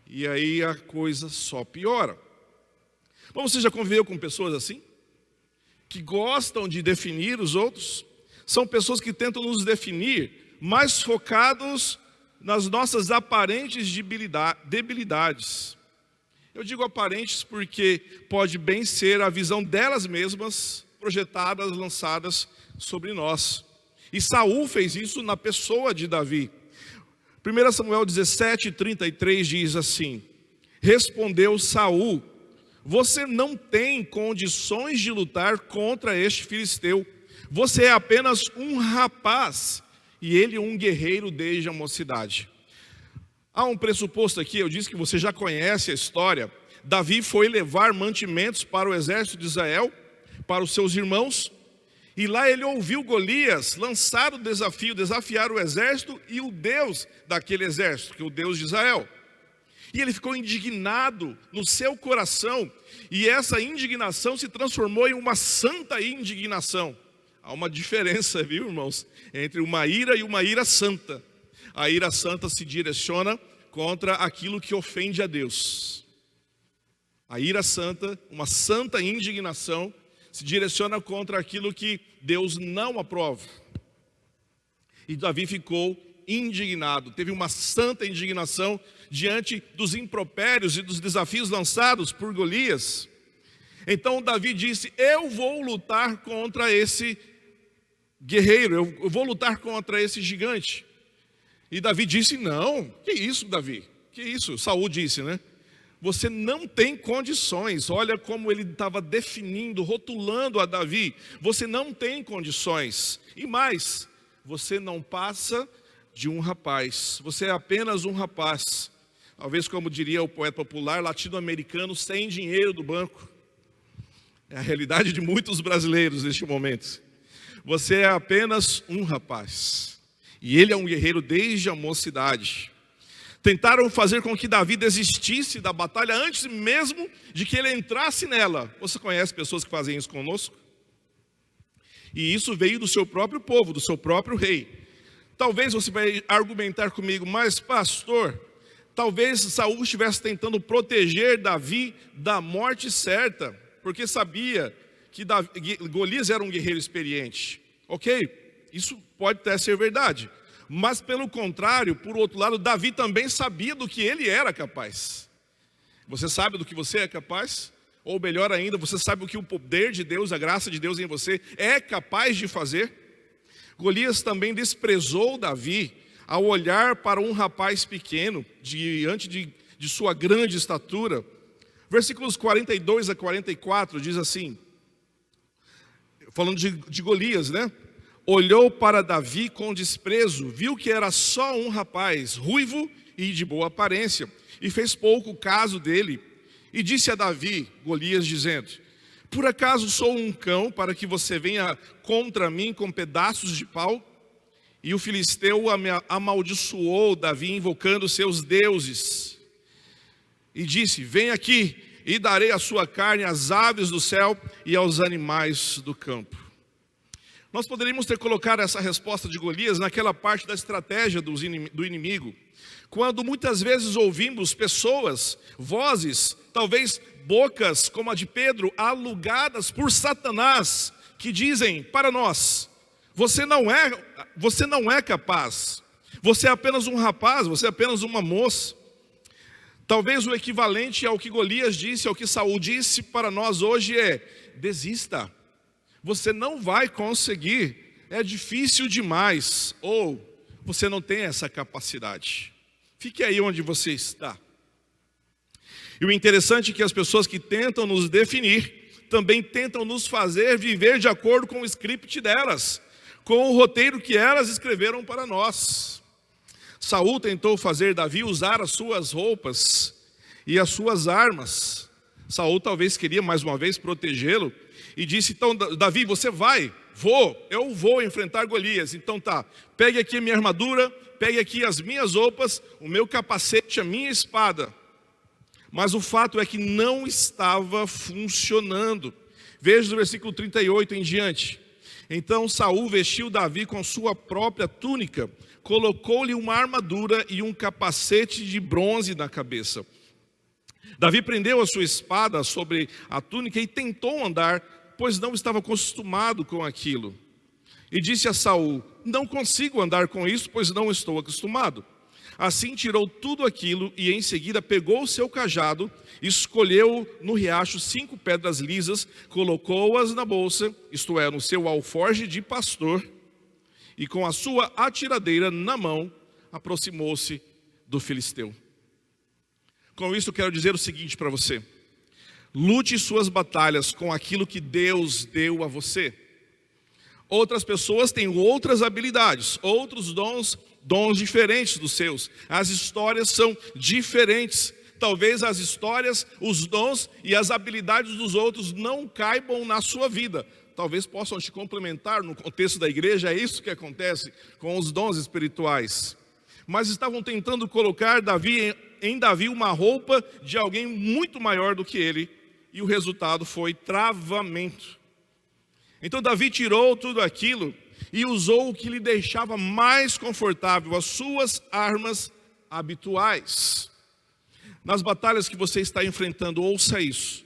E aí a coisa só piora. Bom, você já conviveu com pessoas assim? Que gostam de definir os outros? São pessoas que tentam nos definir, mais focados nas nossas aparentes debilidades. Eu digo aparentes porque pode bem ser a visão delas mesmas, projetadas, lançadas sobre nós. E Saul fez isso na pessoa de Davi. 1 Samuel 17:33 diz assim: respondeu Saul, você não tem condições de lutar contra este filisteu. Você é apenas um rapaz e ele um guerreiro desde a mocidade. Há um pressuposto aqui, eu disse que você já conhece a história. Davi foi levar mantimentos para o exército de Israel, para os seus irmãos, e lá ele ouviu Golias lançar o desafio, desafiar o exército e o Deus daquele exército, que é o Deus de Israel. E ele ficou indignado no seu coração, e essa indignação se transformou em uma santa indignação. Há uma diferença, viu, irmãos, entre uma ira e uma ira santa. A ira santa se direciona contra aquilo que ofende a Deus. A ira santa, uma santa indignação, se direciona contra aquilo que Deus não aprova. E Davi ficou indignado, teve uma santa indignação diante dos impropérios e dos desafios lançados por Golias. Então Davi disse, eu vou lutar contra esse guerreiro, eu vou lutar contra esse gigante. E Davi disse, não, que isso Davi, que isso? Saul disse, né? Você não tem condições, olha como ele estava definindo, rotulando a Davi, você não tem condições, e mais, você não passa de um rapaz, você é apenas um rapaz, talvez como diria o poeta popular latino-americano, sem dinheiro do banco, é a realidade de muitos brasileiros neste momento, você é apenas um rapaz, e ele é um guerreiro desde a mocidade. Tentaram fazer com que Davi desistisse da batalha antes mesmo de que ele entrasse nela. Você conhece pessoas que fazem isso conosco? E isso veio do seu próprio povo, do seu próprio rei. Talvez você vai argumentar comigo, mas pastor, talvez Saul estivesse tentando proteger Davi da morte certa, porque sabia que Golias era um guerreiro experiente. Ok, isso pode até ser verdade. Mas pelo contrário, por outro lado, Davi também sabia do que ele era capaz. Você sabe do que você é capaz? Ou melhor ainda, você sabe o que o poder de Deus, a graça de Deus em você é capaz de fazer? Golias também desprezou Davi ao olhar para um rapaz pequeno, diante de sua grande estatura. Versículos 42 a 44 diz assim, falando de Golias, né? Olhou para Davi com desprezo, viu que era só um rapaz, ruivo e de boa aparência, e fez pouco caso dele. E disse a Davi, Golias, dizendo, por acaso sou um cão para que você venha contra mim com pedaços de pau? E o filisteu amaldiçoou Davi, invocando seus deuses. E disse, vem aqui, e darei a sua carne às aves do céu e aos animais do campo. Nós poderíamos ter colocado essa resposta de Golias naquela parte da estratégia do inimigo, quando muitas vezes ouvimos pessoas, vozes, talvez bocas como a de Pedro, alugadas por Satanás, que dizem para nós: você não é capaz, você é apenas um rapaz, você é apenas uma moça. Talvez o equivalente ao que Golias disse, ao que Saul disse para nós hoje é: desista, você não vai conseguir, é difícil demais, ou você não tem essa capacidade. Fique aí onde você está. E o interessante é que as pessoas que tentam nos definir também tentam nos fazer viver de acordo com o script delas, com o roteiro que elas escreveram para nós. Saul tentou fazer Davi usar as suas roupas e as suas armas. Saul talvez queria mais uma vez protegê-lo e disse: então Davi, você vai? Eu vou enfrentar Golias. Então tá, pegue aqui a minha armadura, pegue aqui as minhas roupas, o meu capacete, a minha espada. Mas o fato é que não estava funcionando. Veja o versículo 38 em diante. Então Saul vestiu Davi com sua própria túnica, colocou-lhe uma armadura e um capacete de bronze na cabeça. Davi prendeu a sua espada sobre a túnica e tentou andar, pois não estava acostumado com aquilo. E disse a Saul: não consigo andar com isso, pois não estou acostumado. Assim tirou tudo aquilo e em seguida pegou o seu cajado, escolheu no riacho 5 pedras lisas, colocou-as na bolsa, isto é, no seu alforje de pastor, e com a sua atiradeira na mão, aproximou-se do filisteu. Com isso quero dizer o seguinte para você: lute suas batalhas com aquilo que Deus deu a você. Outras pessoas têm outras habilidades, outros dons diferentes dos seus. As histórias são diferentes. Talvez as histórias, os dons e as habilidades dos outros não caibam na sua vida. Talvez possam te complementar no contexto da igreja, é isso que acontece com os dons espirituais. Mas estavam tentando colocar em Davi uma roupa de alguém muito maior do que ele, e o resultado foi travamento. Então Davi tirou tudo aquilo e usou o que lhe deixava mais confortável, as suas armas habituais. Nas batalhas que você está enfrentando, ouça isso.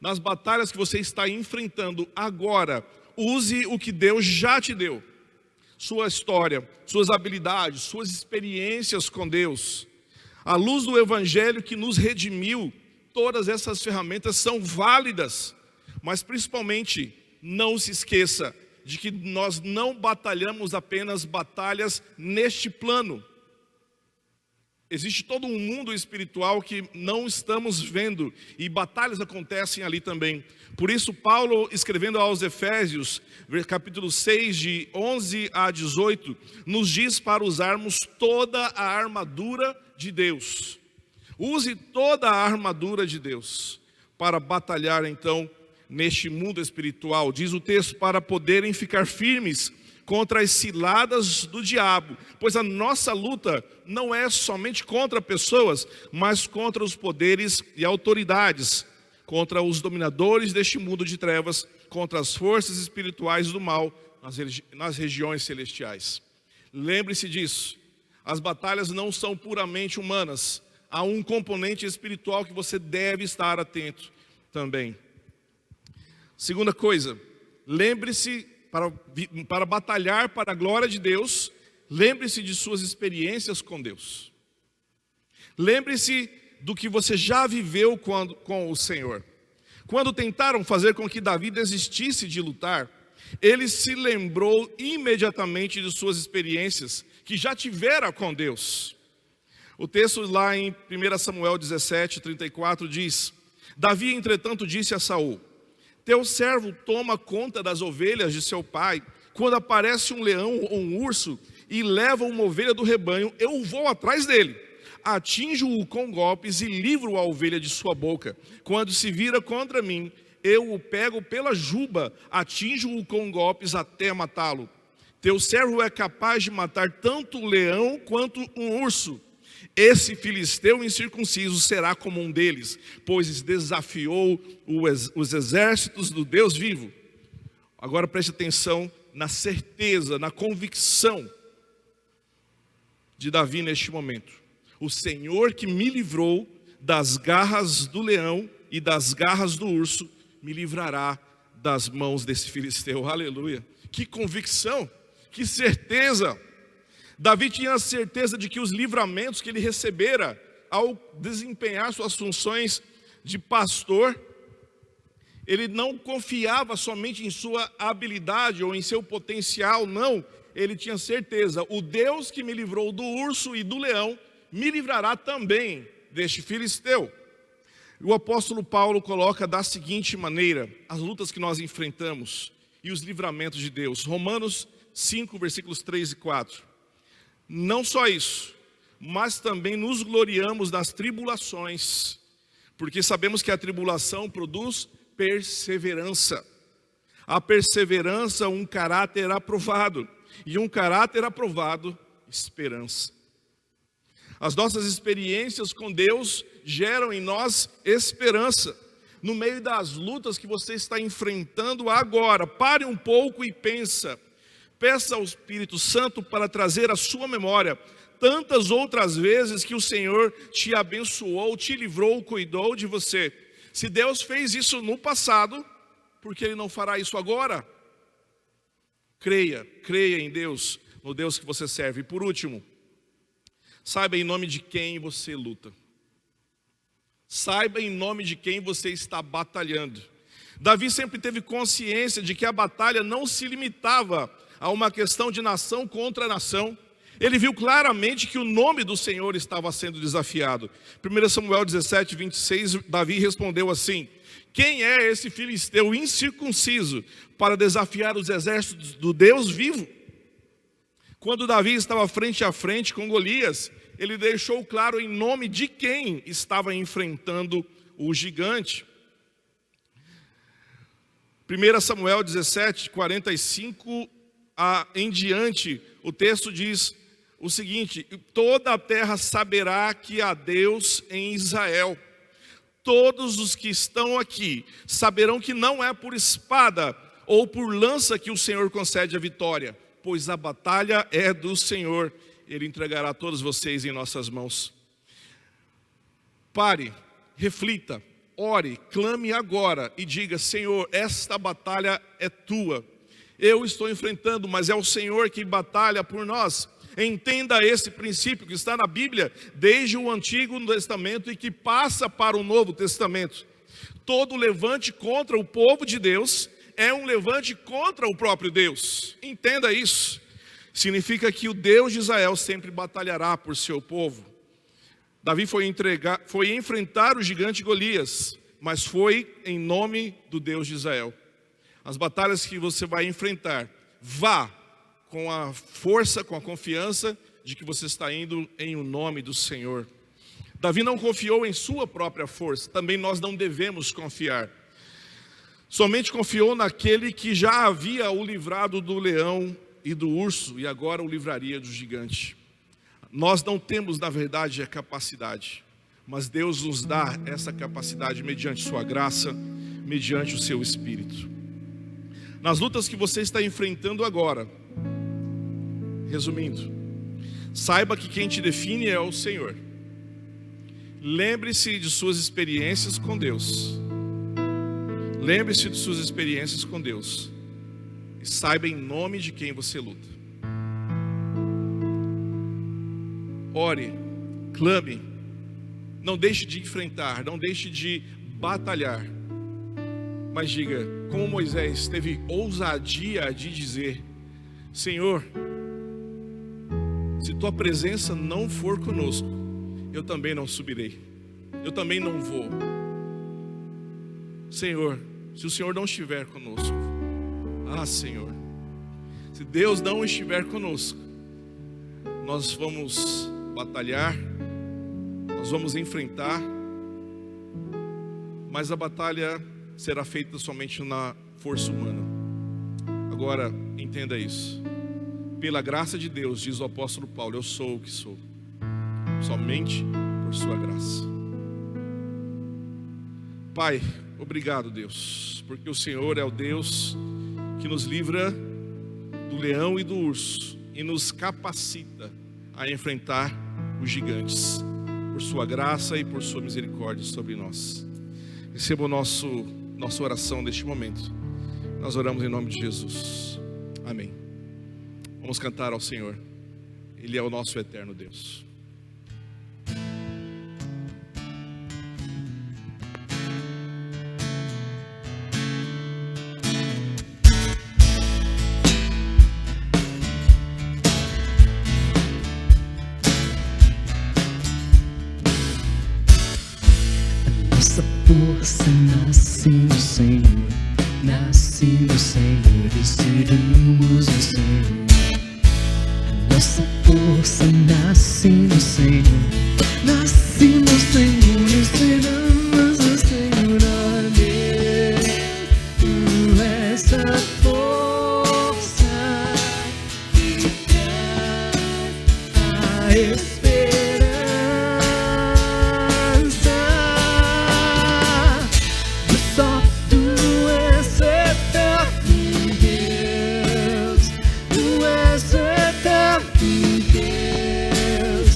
Nas batalhas que você está enfrentando agora, use o que Deus já te deu. Sua história, suas habilidades, suas experiências com Deus. À luz do Evangelho que nos redimiu, todas essas ferramentas são válidas. Mas principalmente, não se esqueça de que nós não batalhamos apenas batalhas neste plano. Existe todo um mundo espiritual que não estamos vendo, e batalhas acontecem ali também. Por isso Paulo, escrevendo aos Efésios, capítulo 6, de 11 a 18, nos diz para usarmos toda a armadura de Deus. Use toda a armadura de Deus para batalhar então neste mundo espiritual. Diz o texto: para poderem ficar firmes contra as ciladas do diabo, pois a nossa luta não é somente contra pessoas, mas contra os poderes e autoridades, contra os dominadores deste mundo de trevas, contra as forças espirituais do mal nas regiões celestiais. Lembre-se disso, as batalhas não são puramente humanas, há um componente espiritual que você deve estar atento também. Segunda coisa, lembre-se, para batalhar para a glória de Deus, lembre-se de suas experiências com Deus. Lembre-se do que você já viveu com o Senhor. Quando tentaram fazer com que Davi desistisse de lutar, ele se lembrou imediatamente de suas experiências que já tivera com Deus. O texto lá em 1 Samuel 17, 34 diz: Davi, entretanto, disse a Saul: teu servo toma conta das ovelhas de seu pai. Quando aparece um leão ou um urso e leva uma ovelha do rebanho, eu vou atrás dele, atinjo-o com golpes e livro a ovelha de sua boca. Quando se vira contra mim, eu o pego pela juba, atinjo-o com golpes até matá-lo. Teu servo é capaz de matar tanto o leão quanto um urso, Esse filisteu incircunciso será como um deles, pois desafiou os exércitos do Deus vivo. Agora preste atenção na certeza, na convicção de Davi neste momento. O Senhor que me livrou das garras do leão e das garras do urso, me livrará das mãos desse filisteu. Aleluia. Que convicção, que certeza. Davi tinha a certeza de que os livramentos que ele recebera ao desempenhar suas funções de pastor, ele não confiava somente em sua habilidade ou em seu potencial, não. Ele tinha certeza, o Deus que me livrou do urso e do leão, me livrará também deste filisteu. O apóstolo Paulo coloca da seguinte maneira as lutas que nós enfrentamos e os livramentos de Deus. Romanos 5, versículos 3 e 4. Não só isso, mas também nos gloriamos nas tribulações, porque sabemos que a tribulação produz perseverança. A perseverança, um caráter aprovado, e um caráter aprovado, esperança. As nossas experiências com Deus geram em nós esperança. No meio das lutas que você está enfrentando agora, pare um pouco e peça ao Espírito Santo para trazer à sua memória tantas outras vezes que o Senhor te abençoou, te livrou, cuidou de você. Se Deus fez isso no passado, por que Ele não fará isso agora? Creia em Deus, no Deus que você serve. E por último, saiba em nome de quem você luta. Saiba em nome de quem você está batalhando. Davi sempre teve consciência de que a batalha não se limitava a uma questão de nação contra nação. Ele viu claramente que o nome do Senhor estava sendo desafiado. 1 Samuel 17, 26, Davi respondeu assim: quem é esse filisteu incircunciso para desafiar os exércitos do Deus vivo? Quando Davi estava frente a frente com Golias, ele deixou claro em nome de quem estava enfrentando o gigante. 1 Samuel 17, 45 em diante, o texto diz o seguinte: toda a terra saberá que há Deus em Israel. Todos os que estão aqui saberão que não é por espada ou por lança que o Senhor concede a vitória, pois a batalha é do Senhor. Ele entregará todos vocês em nossas mãos. Pare, reflita, ore, clame agora e diga: Senhor, esta batalha é tua. Eu estou enfrentando, mas é o Senhor que batalha por nós. Entenda esse princípio que está na Bíblia desde o Antigo Testamento e que passa para o Novo Testamento. Todo levante contra o povo de Deus é um levante contra o próprio Deus. Entenda isso. Significa que o Deus de Israel sempre batalhará por seu povo. Davi foi enfrentar o gigante Golias, mas foi em nome do Deus de Israel. As batalhas que você vai enfrentar, vá com a força, com a confiança de que você está indo em o nome do Senhor. Davi não confiou em sua própria força, também nós não devemos confiar. Somente confiou naquele que já havia o livrado do leão e do urso, e agora o livraria do gigante. Nós não temos, na verdade, a capacidade, mas Deus nos dá essa capacidade mediante sua graça, mediante o seu Espírito. Nas lutas que você está enfrentando agora, resumindo, saiba que quem te define é o Senhor. Lembre-se de suas experiências com Deus. Lembre-se de suas experiências com Deus. E saiba em nome de quem você luta. Ore, clame, não deixe de enfrentar, não deixe de batalhar. Mas diga, como Moisés teve ousadia de dizer: Senhor, se tua presença não for conosco, eu também não subirei, eu também não vou. Senhor, se o Senhor não estiver conosco, Senhor, se Deus não estiver conosco, nós vamos batalhar, nós vamos enfrentar, mas a batalha será feita somente na força humana. Agora, entenda isso. Pela graça de Deus, diz o apóstolo Paulo, eu sou o que sou. somente por sua graça. Pai, obrigado, Deus, porque o Senhor é o Deus que nos livra do leão e do urso e nos capacita a enfrentar os gigantes, por sua graça e por sua misericórdia sobre nós. Receba nossa oração neste momento. Nós oramos em nome de Jesus. Amém. Vamos cantar ao Senhor. Ele é o nosso eterno Deus. Nossa força nasce no Senhor, nasce no Senhor, e seremos o Senhor. A nossa força nasce no Senhor, nasce no Senhor, e seremos o Senhor. Aleluia, essa força que traz a esperança. Só tu és eterno Deus, tu és eterno Deus,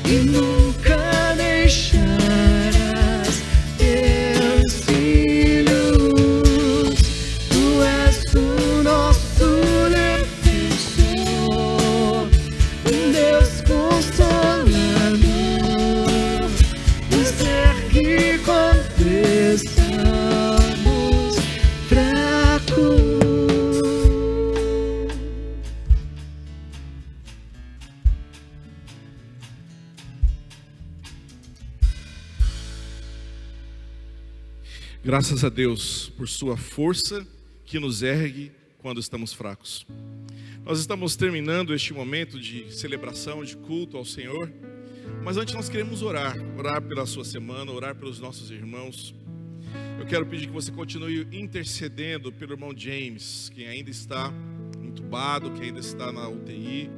e nunca deixarás teus filhos. Tu és o nosso defensor, Deus consolador, o ser que confessamos fraco. Graças a Deus por sua força que nos ergue quando estamos fracos. Nós estamos terminando este momento de celebração, de culto ao Senhor, mas antes nós queremos orar pela sua semana, orar pelos nossos irmãos. Eu quero pedir que você continue intercedendo pelo irmão James, que ainda está entubado, que ainda está na UTI,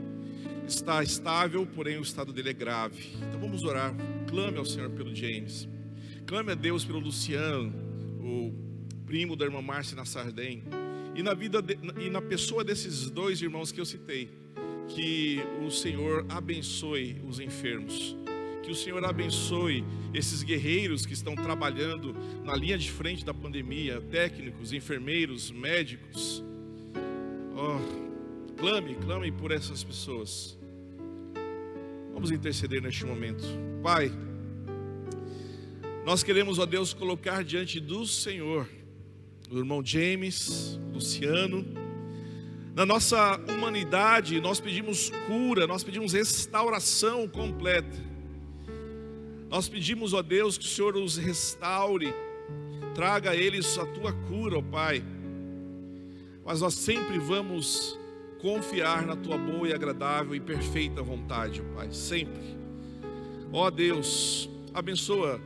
está estável, porém o estado dele é grave. Então vamos orar, clame ao Senhor pelo James, clame a Deus pelo Luciano, o primo da irmã Márcia Nassardem, e na pessoa desses dois irmãos que eu citei, que o Senhor abençoe os enfermos, que o Senhor abençoe esses guerreiros que estão trabalhando na linha de frente da pandemia, técnicos, enfermeiros, médicos. Clame por essas pessoas. Vamos interceder neste momento. Pai, nós queremos, ó Deus, colocar diante do Senhor o irmão James, Luciano. Na nossa humanidade, nós pedimos cura, nós pedimos restauração completa. Nós pedimos, ó Deus, que o Senhor os restaure, traga a eles a tua cura, ó Pai. Mas nós sempre vamos confiar na tua boa e agradável e perfeita vontade, ó Pai, sempre. Ó Deus, abençoa,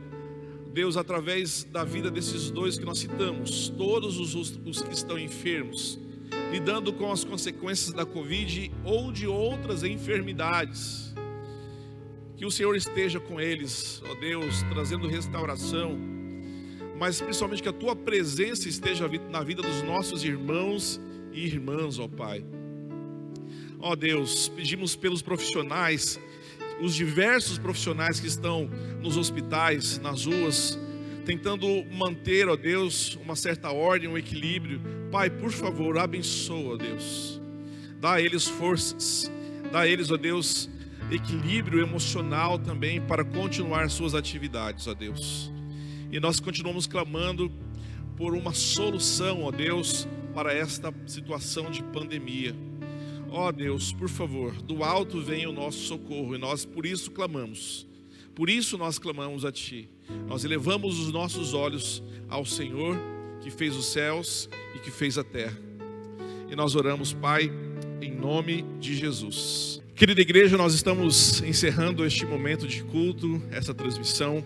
Deus, através da vida desses dois que nós citamos, todos os que estão enfermos, lidando com as consequências da Covid ou de outras enfermidades. Que o Senhor esteja com eles, ó Deus, trazendo restauração, mas principalmente que a tua presença esteja na vida dos nossos irmãos e irmãs, ó Pai. Ó Deus, pedimos pelos profissionais, os diversos profissionais que estão nos hospitais, nas ruas, tentando manter, ó Deus, uma certa ordem, um equilíbrio. Pai, por favor, abençoa, ó Deus. Dá a eles forças, dá a eles, ó Deus, equilíbrio emocional também para continuar suas atividades, ó Deus. E nós continuamos clamando por uma solução, ó Deus, para esta situação de pandemia. Ó Deus, por favor, do alto vem o nosso socorro, e nós por isso clamamos. Por isso nós clamamos a Ti. Nós elevamos os nossos olhos ao Senhor, que fez os céus e que fez a terra. E nós oramos, Pai, em nome de Jesus. Querida igreja, nós estamos encerrando este momento de culto, essa transmissão,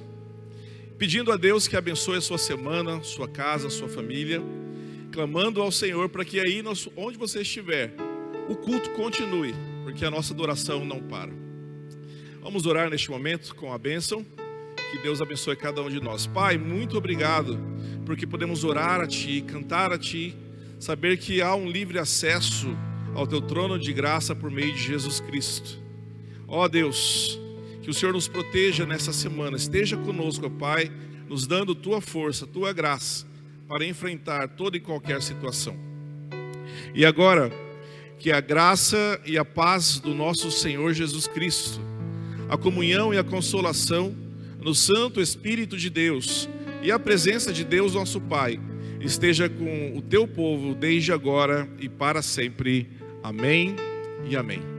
pedindo a Deus que abençoe a sua semana, sua casa, sua família, clamando ao Senhor para que aí, onde você estiver, o culto continue, porque a nossa adoração não para. Vamos orar neste momento com a bênção. Que Deus abençoe cada um de nós. Pai, muito obrigado, porque podemos orar a Ti, cantar a Ti, saber que há um livre acesso ao Teu trono de graça por meio de Jesus Cristo. Ó Deus, que o Senhor nos proteja nessa semana, esteja conosco, ó Pai, nos dando Tua força, Tua graça, para enfrentar toda e qualquer situação. E agora, que a graça e a paz do nosso Senhor Jesus Cristo, a comunhão e a consolação no Santo Espírito de Deus e a presença de Deus nosso Pai esteja com o teu povo desde agora e para sempre. Amém e amém.